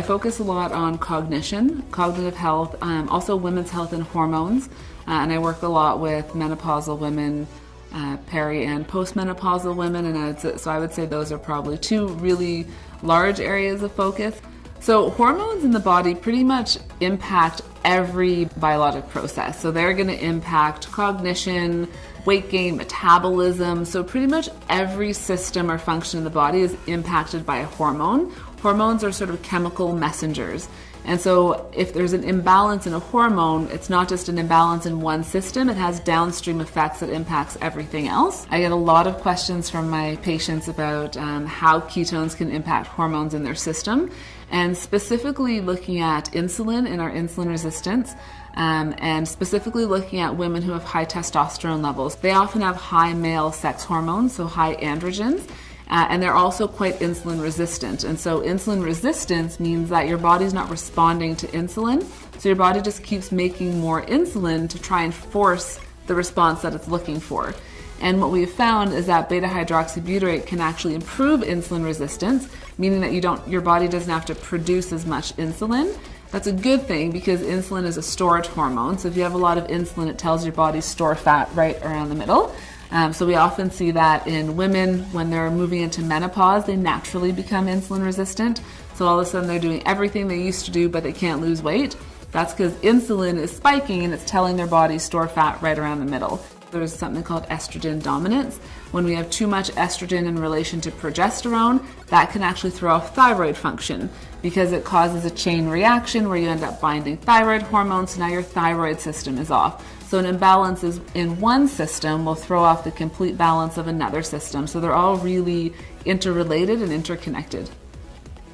I focus a lot on cognition, cognitive health, also women's health and hormones. And I work a lot with menopausal women, peri and postmenopausal women. And so I would say those are probably two really large areas of focus. So hormones in the body pretty much impact every biologic process. So they're going to impact cognition, weight gain, metabolism. So pretty much every system or function in the body is impacted by a hormone. Hormones are sort of chemical messengers. And so if there's an imbalance in a hormone, it's not just an imbalance in one system, it has downstream effects that impacts everything else. I get a lot of questions from my patients about how ketones can impact hormones in their system, and specifically looking at insulin and our insulin resistance, and specifically looking at women who have high testosterone levels. They often have high male sex hormones, so high androgens. And they're also quite insulin resistant. And so insulin resistance means that your body's not responding to insulin. So your body just keeps making more insulin to try and force the response that it's looking for. And what we've found is that beta hydroxybutyrate can actually improve insulin resistance, meaning that your body doesn't have to produce as much insulin. That's a good thing because insulin is a storage hormone. So if you have a lot of insulin, it tells your body store fat right around the middle. So we often see that in women when they're moving into menopause, they naturally become insulin resistant. So all of a sudden they're doing everything they used to do, but they can't lose weight. That's because insulin is spiking and it's telling their body store fat right around the middle. There's something called estrogen dominance. When we have too much estrogen in relation to progesterone, that can actually throw off thyroid function because it causes a chain reaction where you end up binding thyroid hormone, so now your thyroid system is off. So an imbalance in one system will throw off the complete balance of another system. So they're all really interrelated and interconnected.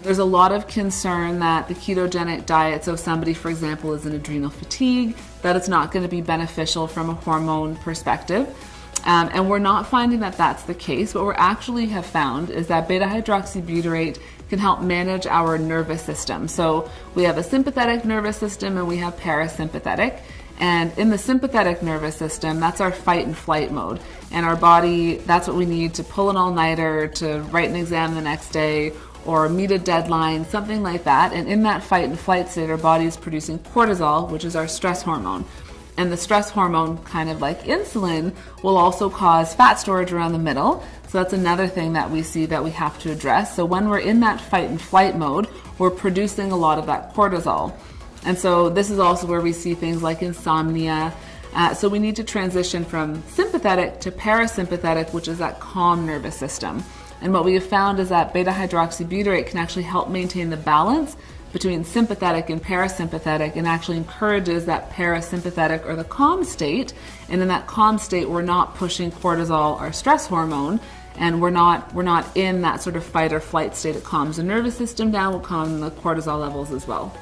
There's a lot of concern that the ketogenic diet, so if somebody, for example, is in adrenal fatigue, that it's not going to be beneficial from a hormone perspective. And we're not finding that that's the case. What we actually have found is that beta hydroxybutyrate can help manage our nervous system. So we have a sympathetic nervous system and we have parasympathetic. And in the sympathetic nervous system, that's our fight and flight mode. And our body, that's what we need to pull an all-nighter, to write an exam the next day, or meet a deadline, something like that. And in that fight and flight state, our body is producing cortisol, which is our stress hormone. And the stress hormone, kind of like insulin, will also cause fat storage around the middle. So that's another thing that we see that we have to address. So when we're in that fight and flight mode, we're producing a lot of that cortisol. And so this is also where we see things like insomnia. So we need to transition from sympathetic to parasympathetic, which is that calm nervous system. And what we have found is that beta hydroxybutyrate can actually help maintain the balance between sympathetic and parasympathetic, and actually encourages that parasympathetic or the calm state. And in that calm state, we're not pushing cortisol, our stress hormone, and we're not in that sort of fight or flight state. It calms the nervous system down, will calm the cortisol levels as well.